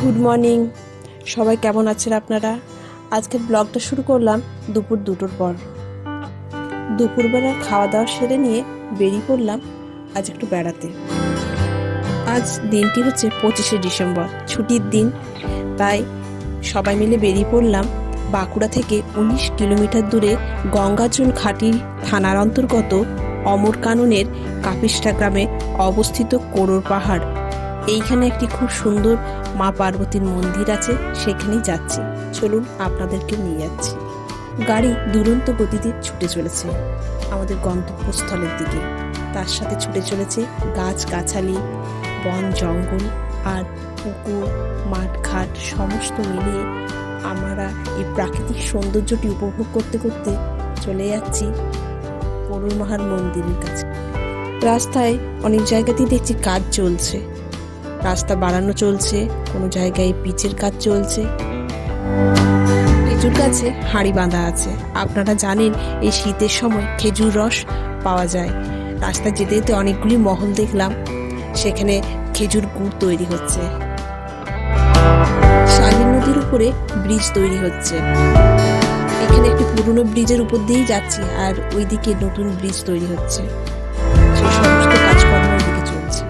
Good morning, সবাই কেমন আছেন আপনারা? আজকের ব্লগটা শুরু করলাম দুপুর 2টোর পর। দুপুরবেলা খাওয়া দাওয়া সেরে নিয়ে বেরিয়ে পড়লাম আজ একটু বেড়াতে। আজ দিনটি হচ্ছে 25শে ডিসেম্বর, ছুটির দিন। তাই সবাই মিলে বেরিয়ে পড়লাম বাঁকুড়া থেকে 19 কিলোমিটার দূরে গঙ্গাজল ঘাটি থানার অন্তর্গত অমরকাননের কাপিষ্ঠা গ্রামে অবস্থিত কোড়র পাহাড়। এইখানে একটি খুব সুন্দর মা পার্বতীর মন্দির আছে, সেখানেই যাচ্ছি। চলুন আপনাদেরকে নিয়ে যাচ্ছি। গাড়ি দুরন্ত গতিতে ছুটে চলেছে আমাদের গন্তব্যস্থলের দিকে। তার সাথে ছুটে চলেছে গাছ গাছালি, বন জঙ্গল আর পুকুর, মাঠঘাট সমস্ত মিলিয়ে আমরা এই প্রাকৃতিক সৌন্দর্যটি উপভোগ করতে করতে চলে যাচ্ছি কোড়র মাহার মন্দিরের কাছে। রাস্তায় অনেক জায়গাতেই দেখছি কাজ চলছে, রাস্তা বাড়ানো চলছে, কোনো জায়গায় পিচের কাজ চলছে। খেজুর গাছে হাঁড়ি বাঁধা আছে। আপনারা জানেন এই শীতের সময় খেজুর রস পাওয়া যায়। রাস্তা যেতে যেতে অনেকগুলি মহল দেখলাম, সেখানে খেজুর গুড় তৈরি হচ্ছে। শালীন নদীর উপরে ব্রিজ তৈরি হচ্ছে। এখানে একটি পুরনো ব্রিজের উপর দিয়েই যাচ্ছি, আর ওইদিকে নতুন ব্রিজ তৈরি হচ্ছে। সেই সমস্ত কাজকর্ম ওইদিকে চলছে।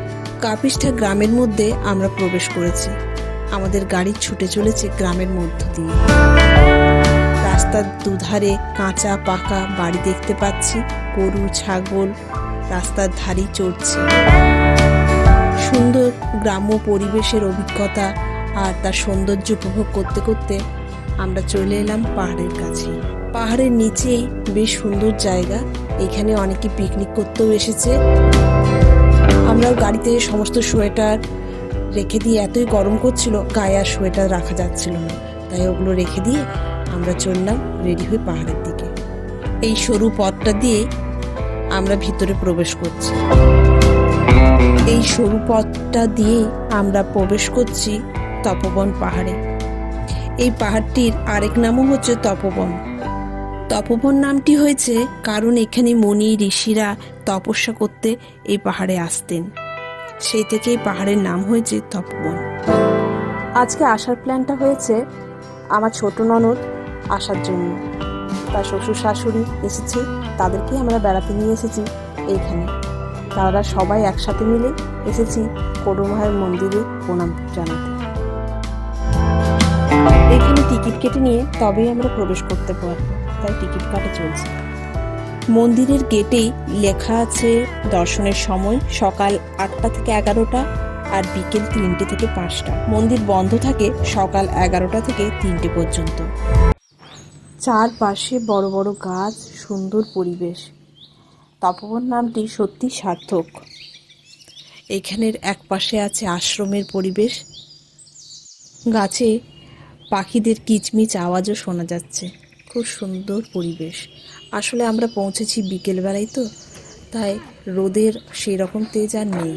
কাপিষ্ঠা গ্রামের মধ্যে আমরা প্রবেশ করেছি। আমাদের গাড়ি ছুটে চলেছে গ্রামের মধ্য দিয়ে। রাস্তার দুধারে কাঁচা পাকা বাড়ি দেখতে পাচ্ছি, গরু ছাগল রাস্তার ধারেই চড়ছে। সুন্দর গ্রাম্য পরিবেশের অভিজ্ঞতা আর তার সৌন্দর্য উপভোগ করতে করতে আমরা চলে এলাম পাহাড়ের কাছে। পাহাড়ের নিচেই বেশ সুন্দর জায়গা, এখানে অনেকে পিকনিক করতেও এসেছে। আমরাও গাড়িতে সমস্ত সোয়েটার রেখে দিয়ে, এতই গরম করছিল গায়ে আর সোয়েটার রাখা যাচ্ছিল না, তাই ওগুলো রেখে দিয়ে আমরা চললাম রেডি হয়ে পাহাড়ের দিকে। এই সরু পথটা দিয়ে আমরা ভিতরে প্রবেশ করছি। এই সরু পথটা দিয়ে আমরা প্রবেশ করছি তপোবন পাহাড়ে। এই পাহাড়টির আরেক নামও হচ্ছে তপোবন। তপোবন নামটি হয়েছে কারণ এখানে মুনি ঋষিরা তপস্যা করতে এই পাহাড়ে আসতেন, সেই থেকে এই পাহাড়ের নাম হয়েছে তপোবন। আজকে আসার প্ল্যানটা হয়েছে আমার ছোট ননদ আসার জন্য। তার শ্বশুর শাশুড়ি এসেছে, তাদেরকে আমরা বেড়াতে নিয়ে এসেছি এইখানে। তারা সবাই একসাথে মিলে এসেছি কোড়র মাহার মন্দিরে প্রণাম জানাতে। এখানে টিকিট কেটে নিয়ে তবেই আমরা প্রবেশ করতে পারবো, তাই টিকিট কাটা চলছে। মন্দিরের গেটেই লেখা আছে দর্শনের সময় সকাল 8টা থেকে 11টা আর বিকেল 3টে থেকে 5টা। মন্দির বন্ধ থাকে সকাল 11টা থেকে 3টে পর্যন্ত। চারপাশে বড় বড় গাছ, সুন্দর পরিবেশ। তপোবন নামটি সত্যি সার্থক। এখানের এক পাশে আছে আশ্রমের পরিবেশ, গাছে পাখিদের কিচমিচ আওয়াজও শোনা যাচ্ছে। খুব সুন্দর পরিবেশ। আসলে আমরা পৌঁছেছি বিকেলবেলায়, তো তাই রোদের সেই রকম তেজ আর নেই।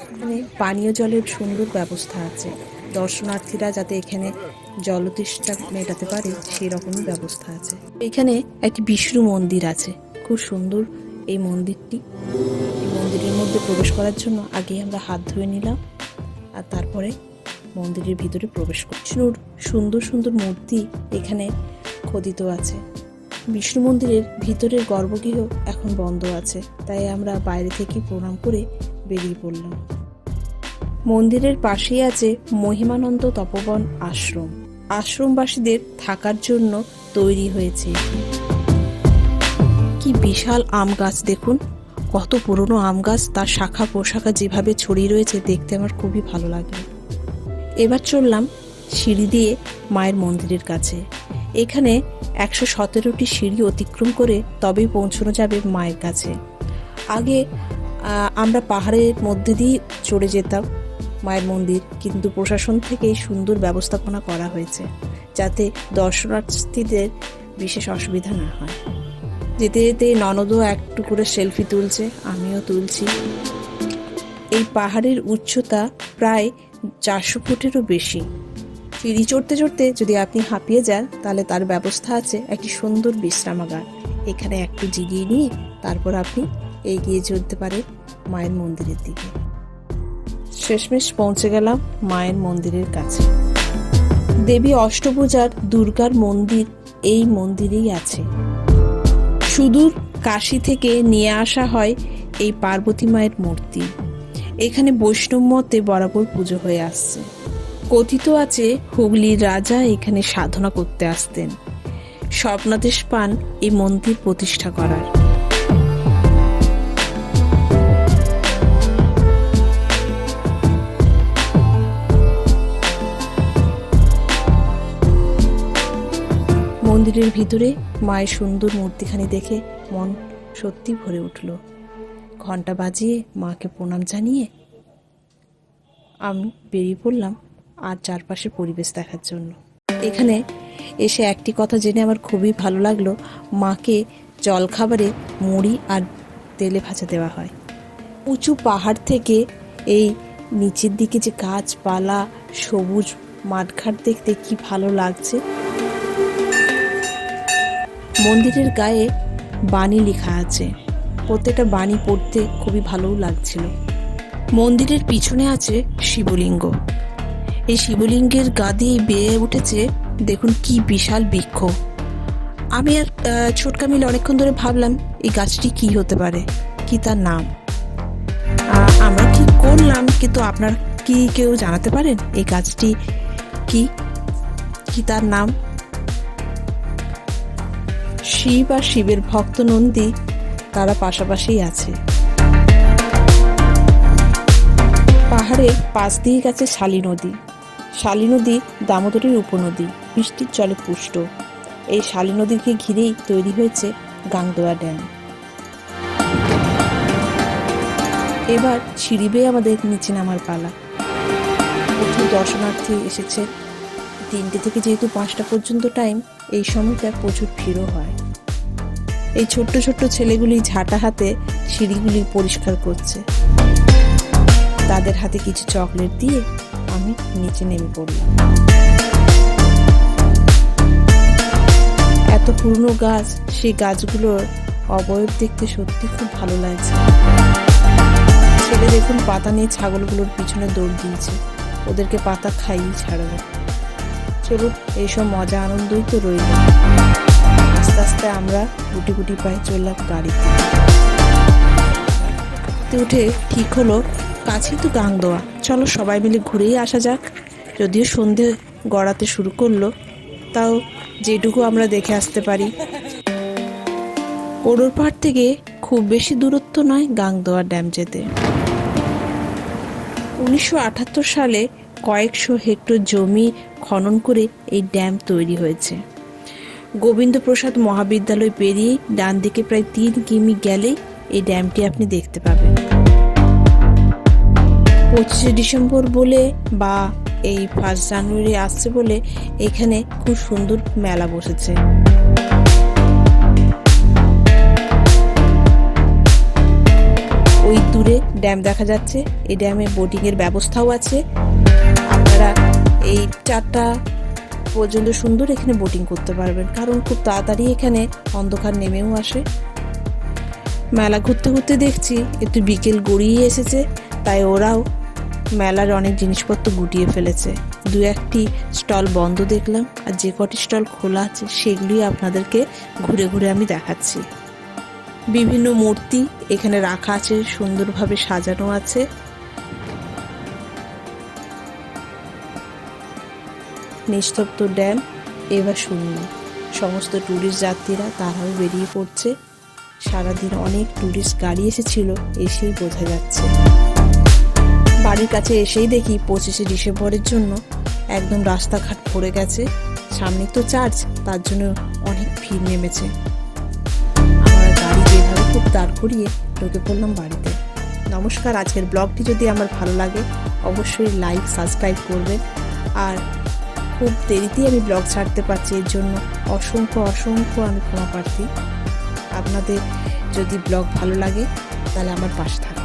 এখানে পানীয় জলের সুন্দর ব্যবস্থা আছে। দর্শনার্থীরা যাতে এখানে জলতৃষ্ণা মেটাতে পারে সেই রকমই ব্যবস্থা আছে। এখানে একটি বিষ্ণু মন্দির আছে, খুব সুন্দর এই মন্দিরটি। এই মন্দিরের মধ্যে প্রবেশ করার জন্য আগে আমরা হাত ধুয়ে নিলাম, আর তারপরে মন্দিরের ভিতরে প্রবেশ করি। বিষ্ণুর সুন্দর সুন্দর মূর্তি এখানে খোদিত আছে। বিষ্ণু মন্দিরের ভিতরের গর্ভগৃহ এখন বন্ধ আছে, তাই আমরা বাইরে থেকে প্রণাম করে বেরিয়ে পড়লাম। মন্দিরের পাশেই আছে মহিমানন্দ তপোবন আশ্রম। আশ্রমবাসীদের থাকার জন্য তৈরি হয়েছে। কি বিশাল আম গাছ দেখুন, কত পুরনো আম গাছ, তার শাখা প্রশাখা যেভাবে ছড়িয়ে রয়েছে দেখতে আমার খুবই ভালো লাগে। এবার চললাম সিঁড়ি দিয়ে মায়ের মন্দিরের কাছে। এখানে 117টি সিঁড়ি অতিক্রম করে তবেই পৌঁছানো যাবে মায়ের কাছে। আগে আমরা পাহাড়ের মধ্যে দিয়ে চড়ে যেতাম মায়ের মন্দির, কিন্তু প্রশাসন থেকে সুন্দর ব্যবস্থাপনা করা হয়েছে যাতে দর্শনার্থীদের বিশেষ অসুবিধা না হয়। যেতে যেতে ননদও একটু করে সেলফি তুলছে, আমিও তুলছি। এই পাহাড়ের উচ্চতা প্রায় 400 ফুটেরও বেশি। সিঁড়ি চড়তে চড়তে যদি আপনি হাঁপিয়ে যান তাহলে তার ব্যবস্থা আছে একটি সুন্দর বিশ্রামাগার। এখানে একটু জিরিয়ে নিয়ে তারপর আপনি এগিয়ে চলতে পারেন মায়ের মন্দিরের দিকে। শেষমেশ পৌঁছে গেলাম মায়ের মন্দিরের কাছে। দেবী অষ্টভুজার দুর্গার মন্দির এই মন্দিরেই আছে। সুদূর কাশী থেকে নিয়ে আসা হয় এই পার্বতী মায়ের মূর্তি। এখানে বৈষ্ণব মতে বরাবর পুজো হয়ে আসছে। কথিত আছে হুগলির রাজা এখানে সাধনা করতে আসতেন। স্বপ্নাদেশ পান এই মন্দির প্রতিষ্ঠা করার। মন্দিরের ভিতরে মায়ের সুন্দর মূর্তিখানি দেখে মন সত্যি ভরে উঠল। ঘন্টা বাজিয়ে মাকে প্রণাম জানিয়ে আমি বেরিয়ে পড়লাম আর চারপাশের পরিবেশ দেখার জন্য। এখানে এসে একটি কথা জেনে আমার খুবই ভালো লাগলো, মাকে জলখাবারে মুড়ি আর তেলে ভাজা দেওয়া হয়। উঁচু পাহাড় থেকে এই নিচের দিকে যে গাছপালা, সবুজ মাঠঘাট দেখতে কি ভালো লাগছে। মন্দিরের গায়ে বাণী লেখা আছে, প্রত্যেকটা বাণী পড়তে খুবই ভালোও লাগছিল। মন্দিরের পিছনে আছে শিবলিঙ্গ। এই শিবলিঙ্গের গা দিয়ে বেয়ে উঠেছে দেখুন কি বিশাল বৃক্ষ। আমি আর ছোটকা মিলে অনেকক্ষণ ধরে ভাবলাম এই গাছটি কি হতে পারে, কি তার নাম। আমরা ঠিক করলাম, কিন্তু আপনার কি কেউ জানাতে পারেন এই গাছটি কি তার নাম? শিব আর শিবের ভক্ত নন্দী তারা পাশাপাশি আছে। পাহাড়ের পাশ দিয়ে গেছে শালী নদী। শালী নদী দামোদরের উপনদী, বৃষ্টির জলে পুষ্ট। এই শালী নদীকে ঘিরেই তৈরি হয়েছে গাংদোয়া ড্যাম। এবার সিঁড়ি বেয়ে আমাদের নিচে নামার পালা। প্রচুর দর্শনার্থী এসেছে। 3টে থেকে যেহেতু 5টা পর্যন্ত টাইম, এই সময়টা প্রচুর ভিড়ও হয়। এই ছোট্ট ছোট্ট ছেলেগুলি ঝাঁটা হাতে সিঁড়িগুলি পরিষ্কার করছে। তাদের হাতে কিছু চকলেট দিয়ে আমি নিচে নেমে পড়লাম। এত পুরনো গাছ, সেই গাছগুলোর অবয়ব দেখতে সত্যি খুব ভালো লাগছে। ছেলে দেখুন পাতা নিয়ে ছাগলগুলোর পিছনে দৌড় দিয়েছে, ওদেরকে পাতা খাইয়ে ছাড়বে। চলুন, এইসব মজা আনন্দই তো রইল। আস্তে আস্তে আমরা গুটি গুটি পায়ে চললাম গাড়িতে উঠে। ঠিক হলো কাছেই তো গাংদোয়া, চলো সবাই মিলে ঘুরেই আসা যাক। যদিও সন্ধে গড়াতে শুরু করলো, তাও যেটুকু আমরা দেখে আসতে পারি। কোডোর পাহাড় থেকে খুব বেশি দূরত্ব নয় গাংদোয়া ড্যাম যেতে। 1978 সালে কয়েকশো হেক্টর জমি খনন করে এই ড্যাম তৈরি হয়েছে। গোবিন্দপ্রসাদ মহাবিদ্যালয় পেরিয়ে ডান দিকে প্রায় 3 কিমি গেলেই এই ড্যামটি আপনি দেখতে পাবেন। 25শে ডিসেম্বর বলে বা এই 1 জানুয়ারি আসছে বলে এখানে খুব সুন্দর মেলা বসেছে। ওই দূরে ড্যাম দেখা যাচ্ছে। এই ড্যামে বোটিং এর ব্যবস্থাও আছে। আপনারা এই 4টা পর্যন্ত সুন্দর এখানে বোটিং করতে পারবেন, কারণ খুব তাড়াতাড়ি এখানে অন্ধকার নেমেও আসে। মেলা ঘুরতে ঘুরতে দেখছি একটু বিকেল গড়িয়ে এসেছে, তাই ওরাও মেলার অনেক জিনিসপত্র গুটিয়ে ফেলেছে। 2-1টি স্টল বন্ধ দেখলাম, আর যে কটি স্টল খোলা আছে সেগুলি আপনাদেরকে ঘুরে ঘুরে আমি দেখাচ্ছি। বিভিন্ন মূর্তি এখানে রাখা আছে, সুন্দরভাবে সাজানো আছে। নিস্তব্ধ ড্যাম এবার শূন্য। সমস্ত ট্যুরিস্ট যাত্রীরা তারাও বেরিয়ে পড়ছে। সারাদিন অনেক ট্যুরিস্ট গাড়ি এসেছিল, এসেই বোঝা যাচ্ছে। বাড়ির কাছে এসেই দেখি 25শে ডিসেম্বরের জন্য একদম রাস্তাঘাট ভরে গেছে। সামনে তো চার্চ, তার জন্য অনেক ভিড় নেমেছে। আমরা গাড়ি যেভাবে খুব দাঁড় করিয়ে ঢুকে পড়লাম বাড়িতে। নমস্কার, আজকের ব্লগটি যদি আমার ভালো লাগে অবশ্যই লাইক সাবস্ক্রাইব করবেন। আর খুব দেরিতেই আমি ব্লগ ছাড়তে পারছি, এর জন্য অসংখ্য আমি ক্ষমা প্রার্থী। আপনাদের যদি ব্লগ ভালো লাগে তাহলে আমার পাশে থাকুন।